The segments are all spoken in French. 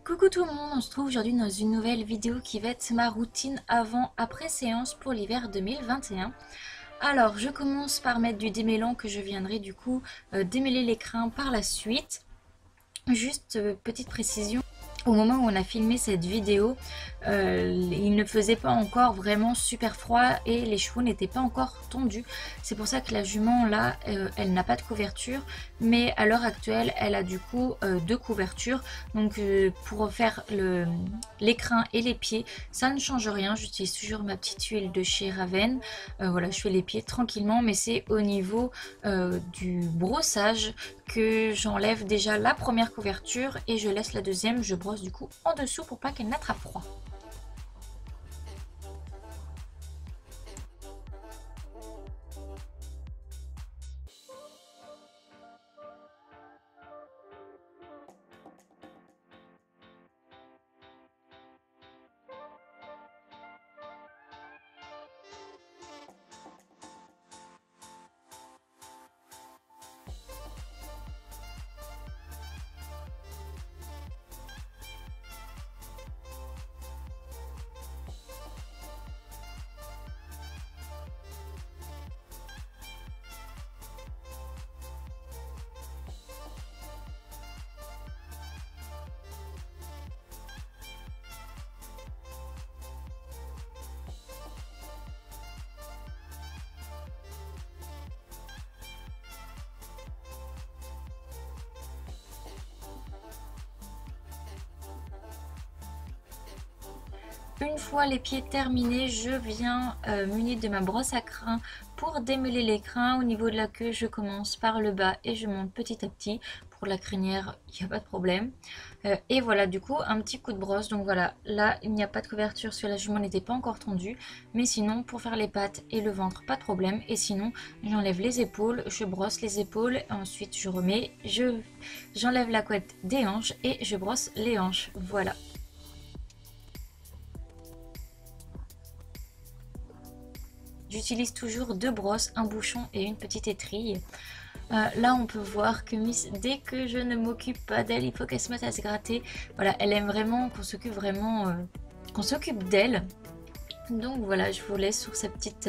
Coucou tout le monde, on se trouve aujourd'hui dans une nouvelle vidéo qui va être ma routine avant-après séance pour l'hiver 2021. Alors je commence par mettre du démêlant que je viendrai du coup démêler les crins par la suite. Juste petite précision. Au moment où on a filmé cette vidéo, il ne faisait pas encore vraiment super froid et les chevaux n'étaient pas encore tondus. C'est pour ça que la jument là, elle n'a pas de couverture, mais à l'heure actuelle, elle a du coup deux couvertures. Donc pour faire les crins et les pieds, ça ne change rien. J'utilise toujours ma petite huile de chez Raven. Voilà, je fais les pieds tranquillement, mais c'est au niveau du brossage que j'enlève déjà la première couverture et je laisse la deuxième, je brosse du coup en dessous pour pas qu'elle n'attrape froid. Une fois les pieds terminés, je viens munie de ma brosse à crins pour démêler les crins. Au niveau de la queue, je commence par le bas et je monte petit à petit. Pour la crinière, il n'y a pas de problème. Et voilà, du coup, un petit coup de brosse. Donc voilà, là, il n'y a pas de couverture parce que la jument n'était pas encore tendue. Mais sinon, pour faire les pattes et le ventre, pas de problème. Et sinon, j'enlève les épaules, je brosse les épaules. Ensuite, je remets, j'enlève la couette des hanches et je brosse les hanches. Voilà. J'utilise toujours deux brosses, un bouchon et une petite étrille. Là, on peut voir que Miss, dès que je ne m'occupe pas d'elle, il faut qu'elle se mette à se gratter. Voilà, elle aime vraiment qu'on s'occupe qu'on s'occupe d'elle. Donc voilà, je vous laisse sur sa petite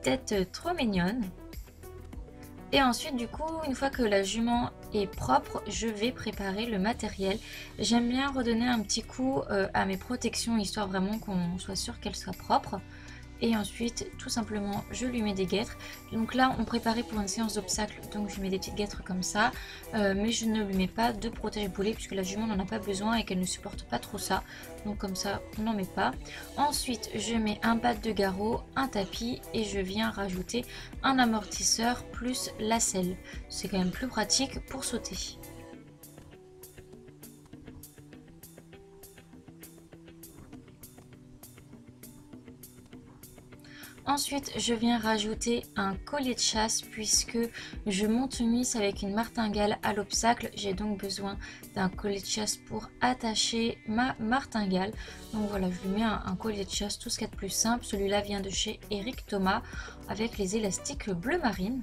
tête trop mignonne. Et ensuite, du coup, une fois que la jument est propre, je vais préparer le matériel. J'aime bien redonner un petit coup à mes protections, histoire vraiment qu'on soit sûr qu'elles soient propres. Et ensuite, tout simplement, je lui mets des guêtres. Donc là, on préparait pour une séance d'obstacles, donc je mets des petites guêtres comme ça. Mais je ne lui mets pas de protège-boulet puisque la jument n'en a pas besoin et qu'elle ne supporte pas trop ça. Donc comme ça, on n'en met pas. Ensuite, je mets un bas de garrot, un tapis et je viens rajouter un amortisseur plus la selle. C'est quand même plus pratique pour sauter. Ensuite, je viens rajouter un collier de chasse puisque je monte Miss avec une martingale à l'obstacle. J'ai donc besoin d'un collier de chasse pour attacher ma martingale. Donc voilà, je lui mets un collier de chasse, tout ce qu'il y a de plus simple. Celui-là vient de chez Eric Thomas avec les élastiques bleu marine.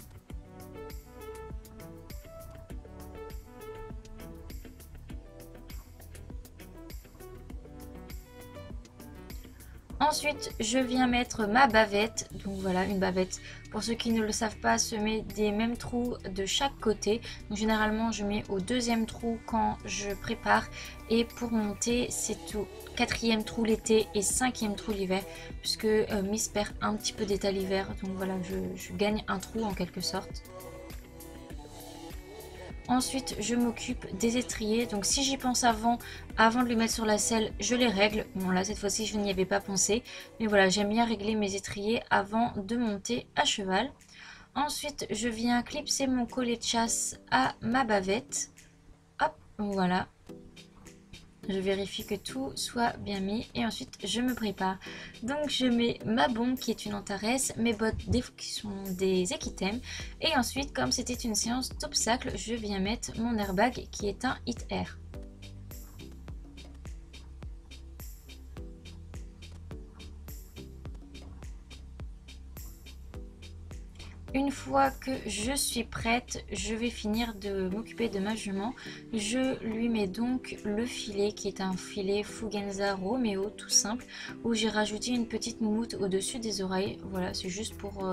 Ensuite, je viens mettre ma bavette. Donc voilà, une bavette, pour ceux qui ne le savent pas, se met des mêmes trous de chaque côté. Donc généralement, je mets au deuxième trou quand je prépare. Et pour monter, c'est au quatrième trou l'été et cinquième trou l'hiver. Puisque Miss perd un petit peu d'état l'hiver. Donc voilà, je gagne un trou en quelque sorte. Ensuite, je m'occupe des étriers. Donc si j'y pense avant de les mettre sur la selle, je les règle. Bon là, cette fois-ci, je n'y avais pas pensé. Mais voilà, j'aime bien régler mes étriers avant de monter à cheval. Ensuite, je viens clipser mon collet de chasse à ma bavette. Hop, voilà. Je vérifie que tout soit bien mis et ensuite je me prépare. Donc je mets ma bombe qui est une Antares, mes bottes qui sont des Equitem et ensuite comme c'était une séance d'obstacles, je viens mettre mon airbag qui est un Hit Air. Une fois que je suis prête, je vais finir de m'occuper de ma jument. Je lui mets donc le filet qui est un filet Fugenza Romeo tout simple où j'ai rajouté une petite moumoute au-dessus des oreilles. Voilà, c'est juste pour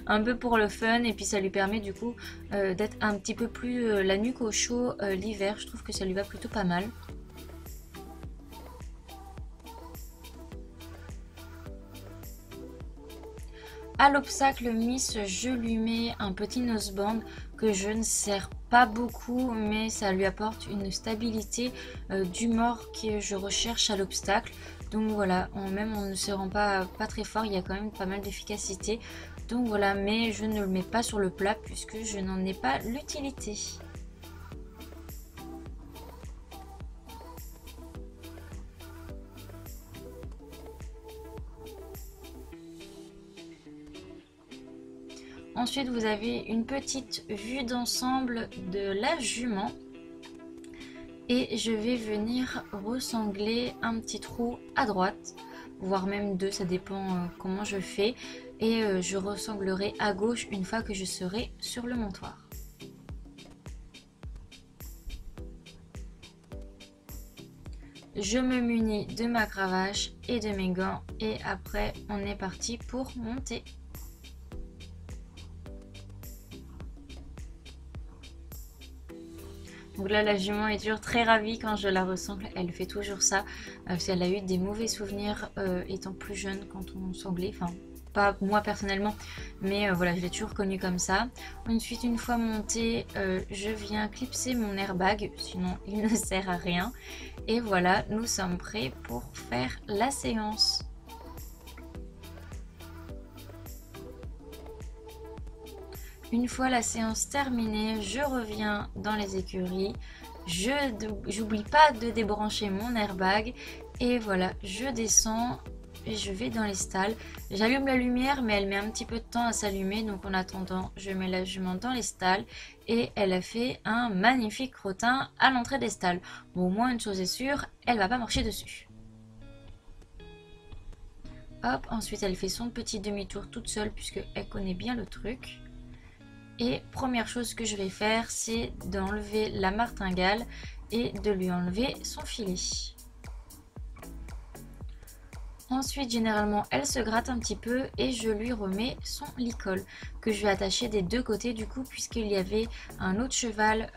un peu pour le fun et puis ça lui permet du coup d'être un petit peu plus la nuque au chaud l'hiver. Je trouve que ça lui va plutôt pas mal. À l'obstacle Miss, je lui mets un petit noseband que je ne serre pas beaucoup, mais ça lui apporte une stabilité d'humeur que je recherche à l'obstacle. Donc voilà, même en ne serrant pas très fort, il y a quand même pas mal d'efficacité. Donc voilà, mais je ne le mets pas sur le plat puisque je n'en ai pas l'utilité. Ensuite, vous avez une petite vue d'ensemble de la jument. Et je vais venir ressangler un petit trou à droite, voire même deux, ça dépend comment je fais. Et je ressanglerai à gauche une fois que je serai sur le montoir. Je me munis de ma cravache et de mes gants et après on est parti pour monter. Donc là, la jument est toujours très ravie quand je la ressangle. Elle fait toujours ça parce qu'elle a eu des mauvais souvenirs étant plus jeune quand on sanglait. Enfin, pas moi personnellement, mais voilà, je l'ai toujours connue comme ça. Ensuite, une fois montée, je viens clipser mon airbag, sinon il ne sert à rien. Et voilà, nous sommes prêts pour faire la séance. Une fois la séance terminée, je reviens dans les écuries. J'oublie pas de débrancher mon airbag. Et voilà, je descends et je vais dans les stalles. J'allume la lumière, mais elle met un petit peu de temps à s'allumer. Donc en attendant, je mets la jument dans les stalles. Et elle a fait un magnifique crottin à l'entrée des stalles. Bon, au moins une chose est sûre, elle va pas marcher dessus. Hop, ensuite elle fait son petit demi-tour toute seule puisqu'elle connaît bien le truc. Et première chose que je vais faire, c'est d'enlever la martingale et de lui enlever son filet. Ensuite, généralement, elle se gratte un petit peu et je lui remets son licol que je vais attacher des deux côtés du coup puisqu'il y avait un autre cheval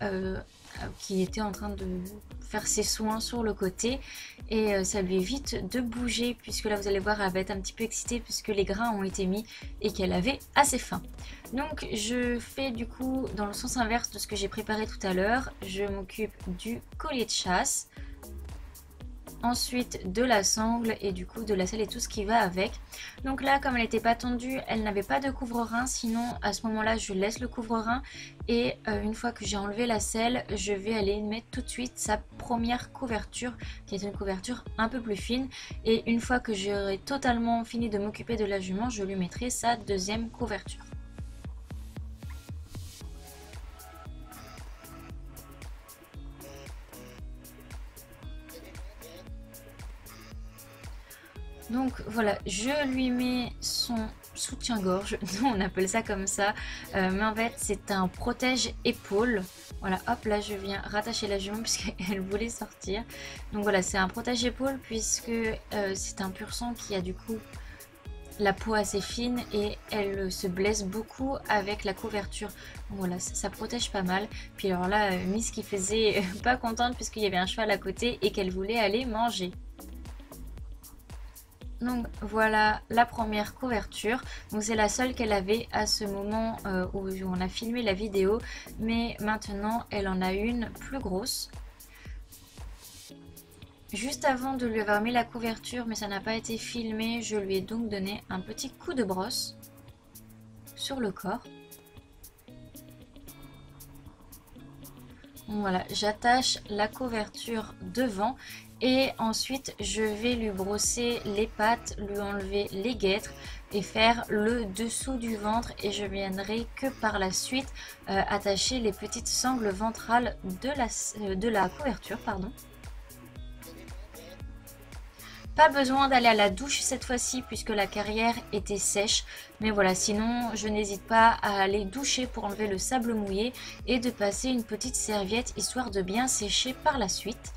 qui était en train de faire ses soins sur le côté et ça lui évite de bouger puisque là vous allez voir elle va être un petit peu excitée puisque les grains ont été mis et qu'elle avait assez faim. Donc je fais du coup dans le sens inverse de ce que j'ai préparé tout à l'heure. Je m'occupe du collier de chasse, ensuite de la sangle et du coup de la selle et tout ce qui va avec. Donc là comme elle n'était pas tendue, elle n'avait pas de couvre-rein, sinon à ce moment là je laisse le couvre-rein et une fois que j'ai enlevé la selle, je vais aller mettre tout de suite sa première couverture qui est une couverture un peu plus fine et une fois que j'aurai totalement fini de m'occuper de la jument, je lui mettrai sa deuxième couverture. Donc voilà, je lui mets son soutien-gorge, on appelle ça comme ça, mais en fait c'est un protège-épaule. Voilà, hop là je viens rattacher la jument puisqu'elle voulait sortir. Donc voilà, c'est un protège-épaule puisque c'est un pur sang qui a du coup la peau assez fine et elle se blesse beaucoup avec la couverture. Donc voilà, ça protège pas mal. Puis alors là, Miss qui faisait pas contente puisqu'il y avait un cheval à côté et qu'elle voulait aller manger. Donc voilà la première couverture, donc c'est la seule qu'elle avait à ce moment où on a filmé la vidéo, mais maintenant elle en a une plus grosse. Juste avant de lui avoir mis la couverture, mais ça n'a pas été filmé, je lui ai donc donné un petit coup de brosse sur le corps. Donc voilà, j'attache la couverture devant. Et ensuite, je vais lui brosser les pattes, lui enlever les guêtres et faire le dessous du ventre. Et je viendrai que par la suite attacher les petites sangles ventrales de la couverture. Pardon. Pas besoin d'aller à la douche cette fois-ci puisque la carrière était sèche. Mais voilà, sinon je n'hésite pas à aller doucher pour enlever le sable mouillé et de passer une petite serviette histoire de bien sécher par la suite.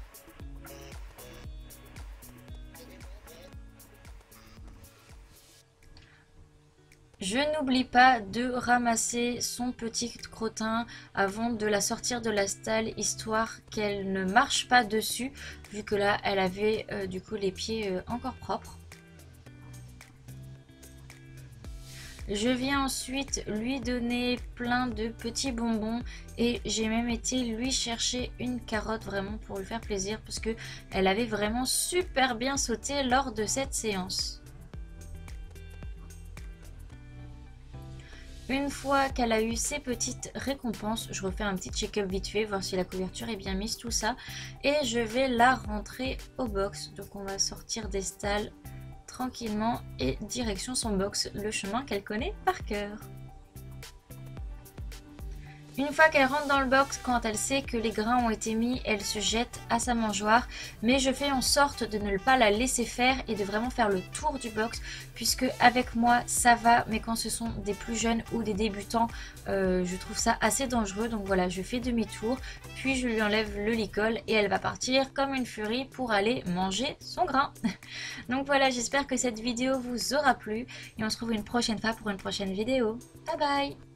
Je n'oublie pas de ramasser son petit crottin avant de la sortir de la stalle, histoire qu'elle ne marche pas dessus, vu que là elle avait du coup les pieds encore propres. Je viens ensuite lui donner plein de petits bonbons et j'ai même été lui chercher une carotte vraiment pour lui faire plaisir parce que elle avait vraiment super bien sauté lors de cette séance. Une fois qu'elle a eu ses petites récompenses, je refais un petit check-up vite fait, voir si la couverture est bien mise, tout ça. Et je vais la rentrer au box. Donc on va sortir des stalles tranquillement et direction son box, le chemin qu'elle connaît par cœur. Une fois qu'elle rentre dans le box, quand elle sait que les grains ont été mis, elle se jette à sa mangeoire. Mais je fais en sorte de ne pas la laisser faire et de vraiment faire le tour du box. Puisque avec moi ça va, mais quand ce sont des plus jeunes ou des débutants, je trouve ça assez dangereux. Donc voilà, je fais demi-tour, puis je lui enlève le licol et elle va partir comme une furie pour aller manger son grain. Donc voilà, j'espère que cette vidéo vous aura plu. Et on se retrouve une prochaine fois pour une prochaine vidéo. Bye bye!